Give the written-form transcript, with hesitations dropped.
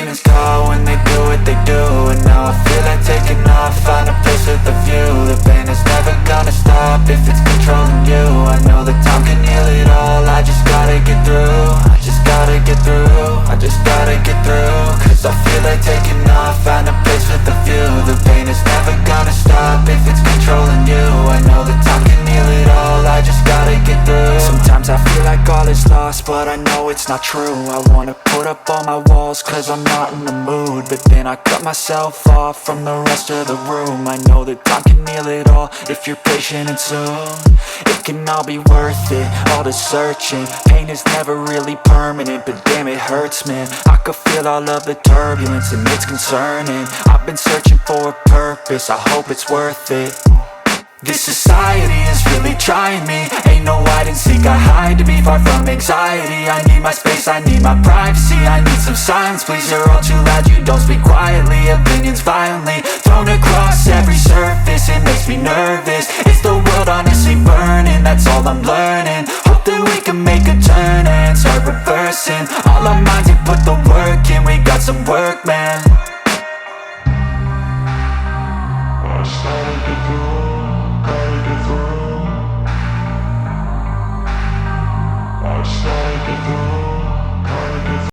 pain is gone when they do what they do. And now I feel like taking off, find a place with a view. The pain is never gonna stop if it's controlling you. I know that time can heal it all, I just gotta get through. I just gotta get through, I just gotta get through. Cause I feel like taking off, find a place with a view. The pain is never gonna stop if it's controlling you. I know that time can heal it all, I just gotta get through. Sometimes I feel like all is lost, but I know it's not true. I wanna put up all my walls cause I'm not in the mood, but then I cut myself off from the rest of the room. I know that time can heal it all if you're patient and soon. It can all be worth it, all the searching. Pain is never really permanent, but damn it hurts, man. I could feel all of the turbulence and it's concerning. I've been searching for a purpose, I hope it's worth it. This society is really trying me. Ain't no hide and seek, I hide to be far from anxiety. I need my space, I need my privacy. I need some silence, please, you're all too loud. You don't speak quietly, opinions violently thrown across every surface. It makes me nervous, it's the world honestly burning. That's all I'm learning, hope that we can make a turn and start reversing all our minds and put the work in. We got some work, man. I started to